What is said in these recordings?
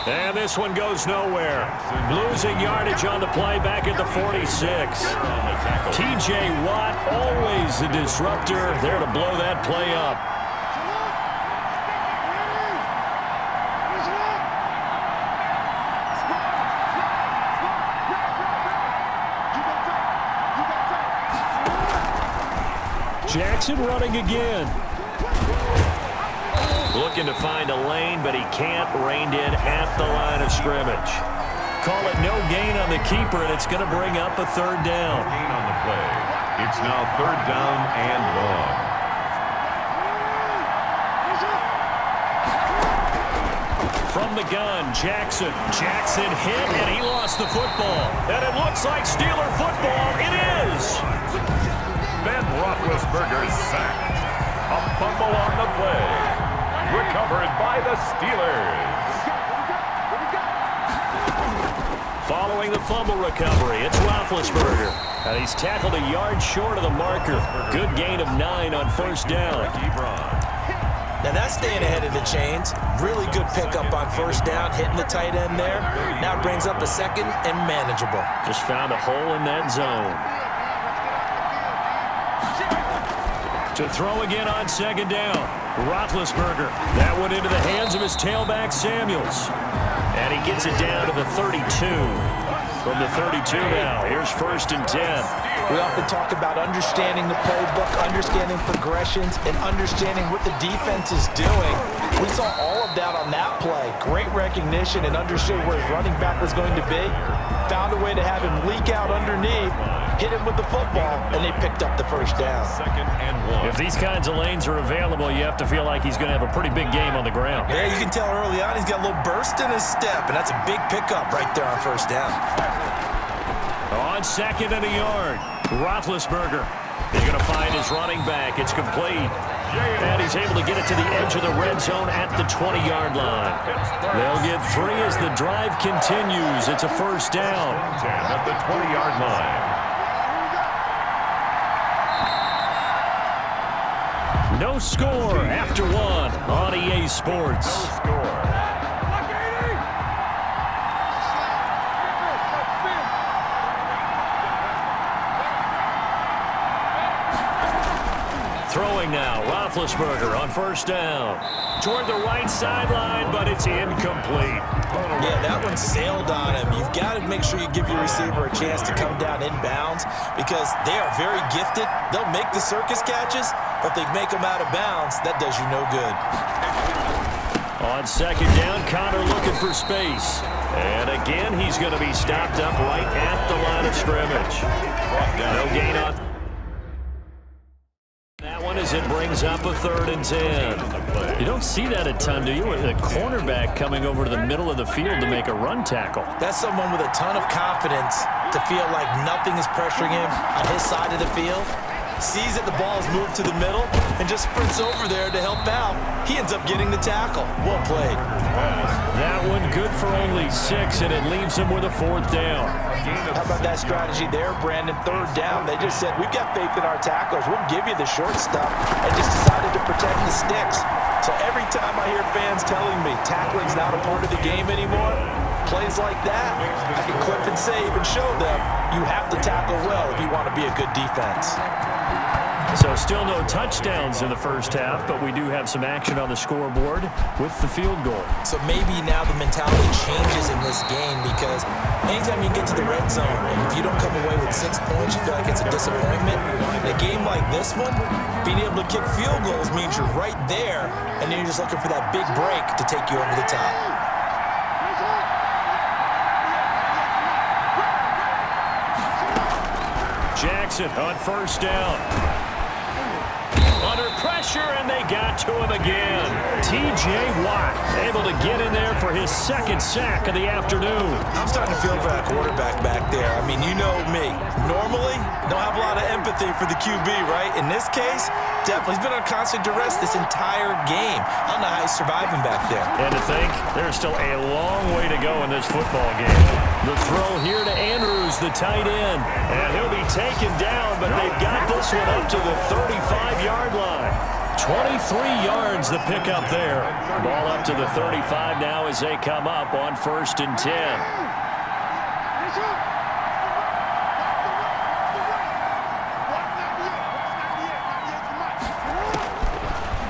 And this one goes nowhere. Losing yardage on the play back at the 46. T.J. Watt, always the disruptor, there to blow that play up. Jackson running again. Looking to find a lane, but he can't. Reined in at the line of scrimmage. Call it no gain on the keeper, and it's going to bring up a third down. Gain on the play. It's now third down and long. From the gun, Jackson. Jackson hit, and he lost the football. And it looks like Steeler football. It is. Ben Roethlisberger sacked. A fumble on the play. Recovered by the Steelers. Following the fumble recovery, it's Roethlisberger. And he's tackled a yard short of the marker. Good gain of 9 on first down. Now that's staying ahead of the chains. Really good pickup on first down, hitting the tight end there. Now it brings up a second and manageable. Just found a hole in that zone. To throw again on second down. Roethlisberger. That one into the hands of his tailback, Samuels. And he gets it down to the 32. From the 32 now, here's first and 10. We often talk about understanding the playbook, understanding progressions, and understanding what the defense is doing. We saw all of that on that play. Great recognition and understood where his running back was going to be. Found a way to have him leak out underneath, hit him with the football, and they picked up the first down. Second and 1. If these kinds of lanes are available, you have to feel like he's going to have a pretty big game on the ground. Yeah, you can tell early on he's got a little burst in his step, and that's a big pickup right there on first down. On second and a yard, Roethlisberger. He's going to find his running back. It's complete. And he's able to get it to the edge of the red zone at the 20-yard line. They'll get 3 as the drive continues. It's a first down. 10 at the 20-yard line. No score after 1 on EA Sports. No score. Throwing now, Roethlisberger on first down. Toward the right sideline, but it's incomplete. Yeah, that one sailed on him. You've got to make sure you give your receiver a chance to come down inbounds because they are very gifted. They'll make the circus catches, but if they make them out of bounds, that does you no good. On second down, Connor looking for space. And again, he's going to be stopped up right at the line of scrimmage. No gain on that one as it brings up a third and 10. You don't see that a ton, do you? A cornerback coming over to the middle of the field to make a run tackle. That's someone with a ton of confidence to feel like nothing is pressuring him on his side of the field. Sees that the ball is moved to the middle and just sprints over there to help out. He ends up getting the tackle. Well played. That one good for only 6, and it leaves him with a fourth down. How about that strategy there, Brandon? Third down. They just said, we've got faith in our tacklers. We'll give you the short stuff, and just decided to protect the sticks. So every time I hear fans telling me tackling's not a part of the game anymore, plays like that, I can clip and save and show them you have to tackle well if you want to be a good defense. So still no touchdowns in the first half, but we do have some action on the scoreboard with the field goal. So maybe now the mentality changes in this game because anytime you get to the red zone and if you don't come away with 6 points, you feel like it's a disappointment. In a game like this one, being able to kick field goals means you're right there, and then you're just looking for that big break to take you over the top. Jackson on first down. Under pressure, and they got to him again. T.J. Watt able to get in there for his second sack of the afternoon. I'm starting to feel for that quarterback back there. I mean, you know me. Normally, don't have a lot of empathy for the QB, right? In this case, definitely. He's been on constant duress this entire game. I don't know how he's surviving back there. And to think, there's still a long way to go in this football game. The throw here to Andrews, the tight end. And he'll be taken down, but they've got this one up to the 35-yard line. 23 yards the pickup there. Ball up to the 35 now as they come up on 1st and 10.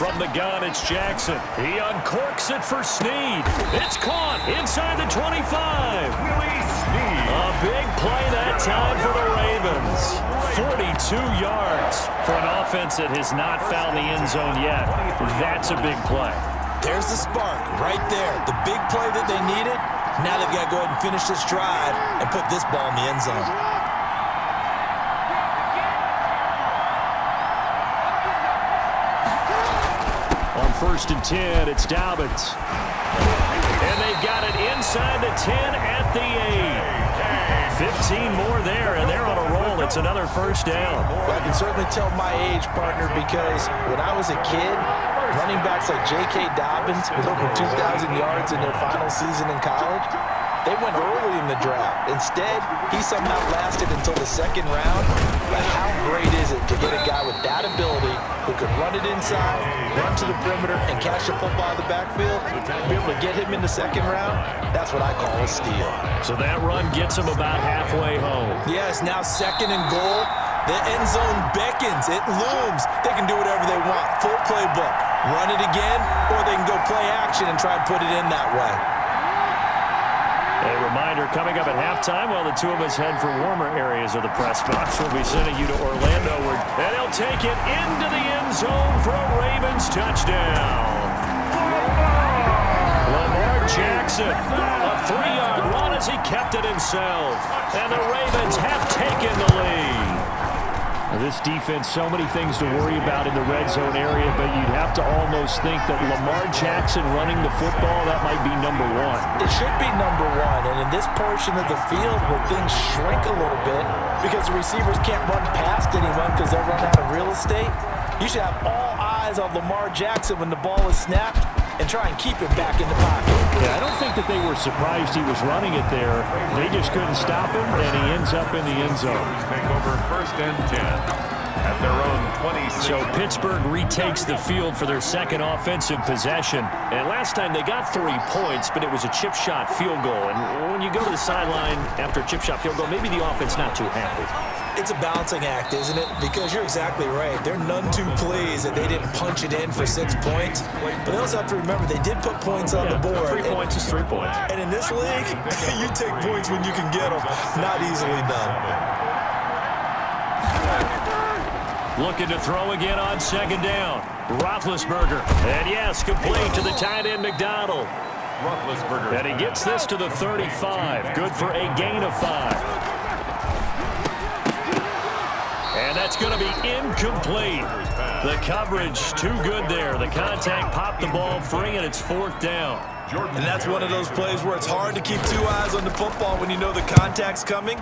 From the gun, it's Jackson. He uncorks it for Snead. It's caught inside the 25. Willie Snead. A big play that time for the Ravens. 42 yards for an offense that has not found the end zone yet. That's a big play. There's the spark right there. The big play that they needed. Now they've got to go ahead and finish this drive and put this ball in the end zone. On 1st and 10, it's Dobbins. And they've got it inside the 10 at the 8. 15 more there, and they're on a roll. It's another 1st down. Well, I can certainly tell my age, partner, because when I was a kid, running backs like J.K. Dobbins with over 2,000 yards in their final season in college, they went early in the draft. Instead, he somehow lasted until the 2nd round. But how great is it to get a guy with that ability who can run it inside, run to the perimeter, and catch the football in the backfield? Be able to get him in the 2nd round, that's what I call a steal. So that run gets him about halfway home. Yes, now 2nd and goal. The end zone beckons. It looms. They can do whatever they want. Full playbook. Run it again, or they can go play action and try and put it in that way. A reminder, coming up at halftime, while the two of us head for warmer areas of the press box, we'll be sending you to Orlando, and he'll take it into the end zone for a Ravens touchdown. Lamar Jackson, a 3-yard run as he kept it himself, and the Ravens have taken the lead. This defense, so many things to worry about in the red zone area, but you'd have to almost think that Lamar Jackson running the football, that might be number 1. It should be number 1, and in this portion of the field where things shrink a little bit because the receivers can't run past anyone because they'll run out of real estate, you should have all eyes on Lamar Jackson when the ball is snapped and try and keep him back in the pocket. Yeah, I don't think that they were surprised he was running it there. They just couldn't stop him, and he ends up in the end zone. Take over 1st and 10 at their own 26. So Pittsburgh retakes the field for their 2nd offensive possession. And last time they got 3 points, but it was a chip shot field goal. And when you go to the sideline after a chip shot field goal, maybe the offense not too happy. It's a balancing act, isn't it? Because you're exactly right. They're none too pleased that they didn't punch it in for 6 points. But they also have to remember they did put points on the board. 3 points is 3 points. And in this league, you take points when you can get them. Not easily done. Looking to throw again on 2nd down. Roethlisberger. And yes, complete to the tight end McDonald. Roethlisberger. And he gets this to the 35. Good for a gain of 5. And that's going to be incomplete. The coverage too good there. The contact popped the ball free, and it's 4th down. And that's one of those plays where it's hard to keep 2 eyes on the football when you know the contact's coming,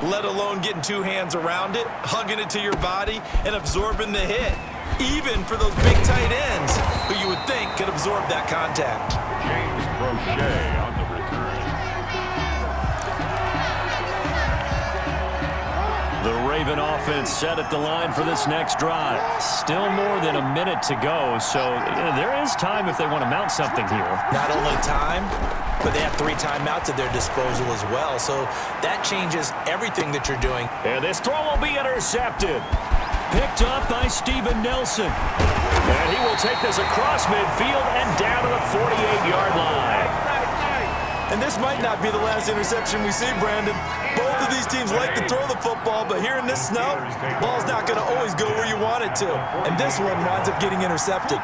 let alone getting 2 hands around it, hugging it to your body, and absorbing the hit. Even for those big tight ends who you would think could absorb that contact. James Prochet on the return. The Raven offense set at the line for this next drive. Still more than a minute to go, so there is time if they want to mount something here. Not only time, but they have 3 timeouts at their disposal as well, so that changes everything that you're doing. And this throw will be intercepted. Picked up by Steven Nelson. And he will take this across midfield and down to the 48-yard line. And this might not be the last interception we see, Brandon. Both of these teams like to throw the football, but here in this snow, ball's not going to always go where you want it to. And this one winds up getting intercepted.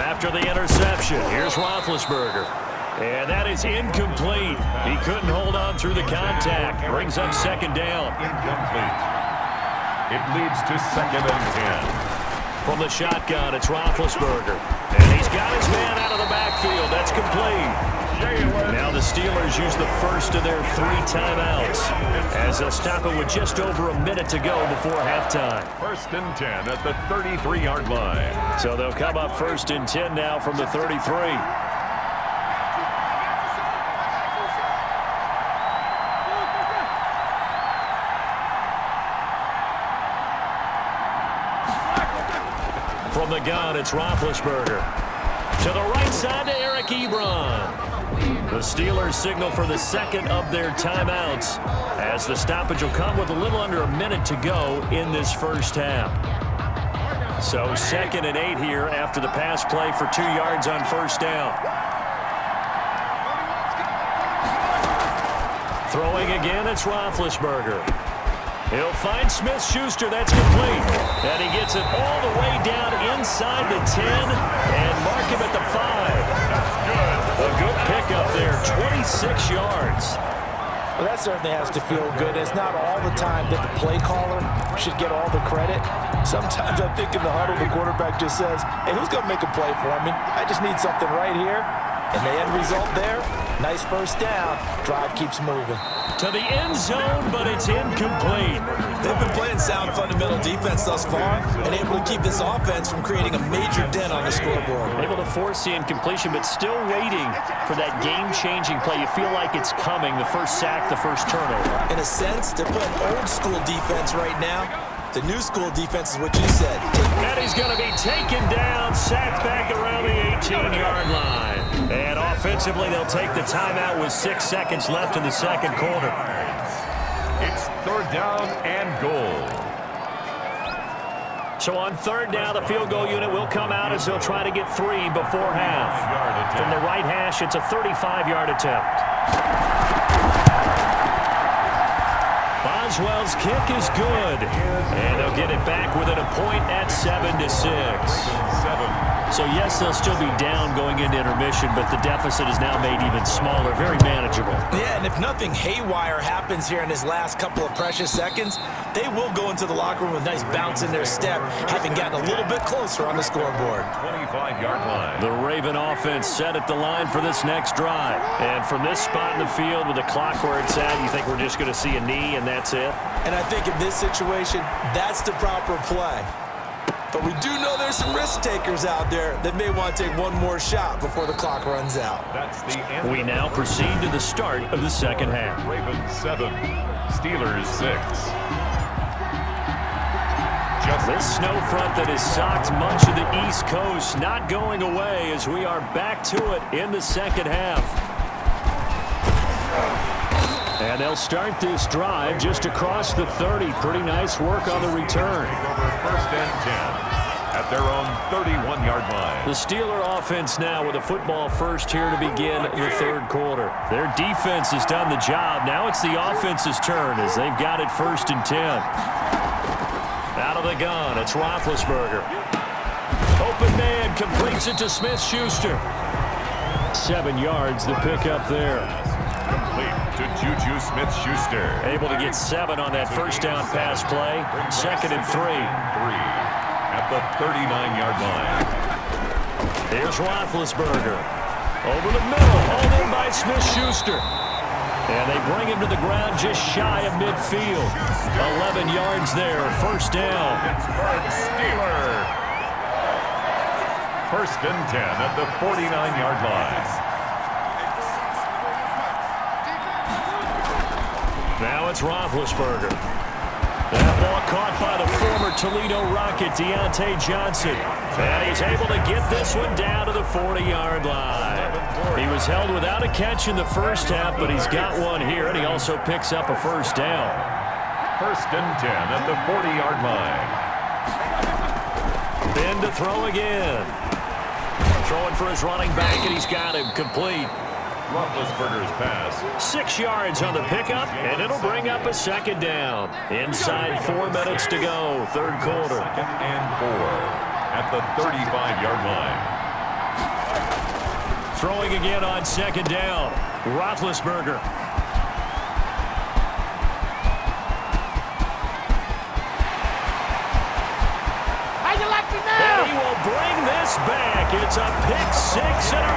After the interception, here's Roethlisberger. And that is incomplete. He couldn't hold on through the contact. Brings up 2nd down. Incomplete. It leads to 2nd and 10. From the shotgun, it's Roethlisberger. And he's got his man out of the backfield. That's complete. Now the Steelers use the first of their 3 timeouts as they'll stop it with just over a minute to go before halftime. 1st and 10 at the 33-yard line. So they'll come up 1st and 10 now from the 33. From the gun, it's Roethlisberger. To the right side to Eric Ebron. The Steelers signal for the second of their timeouts as the stoppage will come with a little under a minute to go in this first half. So 2nd and 8 here after the pass play for 2 yards on first down. Throwing again, it's Roethlisberger. He'll find Smith-Schuster. That's complete. And he gets it all the way down inside the 10 and mark him at the 5. A good pickup there, 26 yards. Well, that certainly has to feel good. It's not all the time that the play caller should get all the credit. Sometimes I think in the huddle, the quarterback just says, hey, who's going to make a play for me? I just need something right here. And the end result there, nice first down. Drive keeps moving. To the end zone, but it's incomplete. They've been playing sound fundamental defense thus far and able to keep this offense from creating a major dent on the scoreboard. Able to force the incompletion, but still waiting for that game-changing play. You feel like it's coming, the first sack, the first turnover. In a sense, they're playing old-school defense right now. The new school defense is what you said. And he's going to be taken down, sacked back around the 18-yard line. And offensively, they'll take the timeout with 6 seconds left in the second quarter. It's 3rd down and goal. So on 3rd down, the field goal unit will come out as they'll try to get 3 before half. From the right hash, it's a 35-yard attempt. Boswell's kick is good. And they'll get it back within a point at 7-6. So, yes, they'll still be down going into intermission, but the deficit is now made even smaller, very manageable. Yeah, and if nothing haywire happens here in his last couple of precious seconds, they will go into the locker room with a nice bounce in their step, having gotten a little bit closer on the scoreboard. 25-yard line. The Raven offense set at the line for this next drive. And from this spot in the field with the clock where it's at, you think we're just going to see a knee and that's it? And I think in this situation, that's the proper play. But we do know there's some risk takers out there that may want to take one more shot before the clock runs out. That's the end. We now proceed to the start of the second half. Ravens 7, Steelers 6. This snow front that has socked much of the East Coast not going away as we are back to it in the second half. And they'll start this drive just across the 30. Pretty nice work on the return. First and 10 at their own 31-yard line. The Steeler offense now with a football first here to begin the third quarter. Their defense has done the job. Now it's the offense's turn as they've got it 1st and 10. Out of the gun, it's Roethlisberger. Open man completes it to Smith-Schuster. 7 yards, the pickup there. Complete to Juju Smith-Schuster. Able to get 7 on that first down pass play. 2nd and 3. 3 at the 39-yard line. Here's Roethlisberger. Over the middle, hauled in by Smith-Schuster. And they bring him to the ground just shy of midfield. 11 yards there, first down. Pittsburgh Steelers. 1st and 10 at the 49-yard line. Now it's Roethlisberger. That ball caught by the former Toledo Rocket, Deontay Johnson. And he's able to get this one down to the 40-yard line. He was held without a catch in the first half, but he's got one here, and he also picks up a first down. 1st and 10 at the 40-yard line. Then to throw again. Throwing for his running back, and he's got him complete. Roethlisberger's pass. 6 yards on the pickup, and it'll bring up a second down. Inside 4 minutes to go, third quarter. 2nd and 4 at the 35-yard line. Throwing again on second down. Roethlisberger. How you like me now? And he will bring this back. It's a pick 6 and a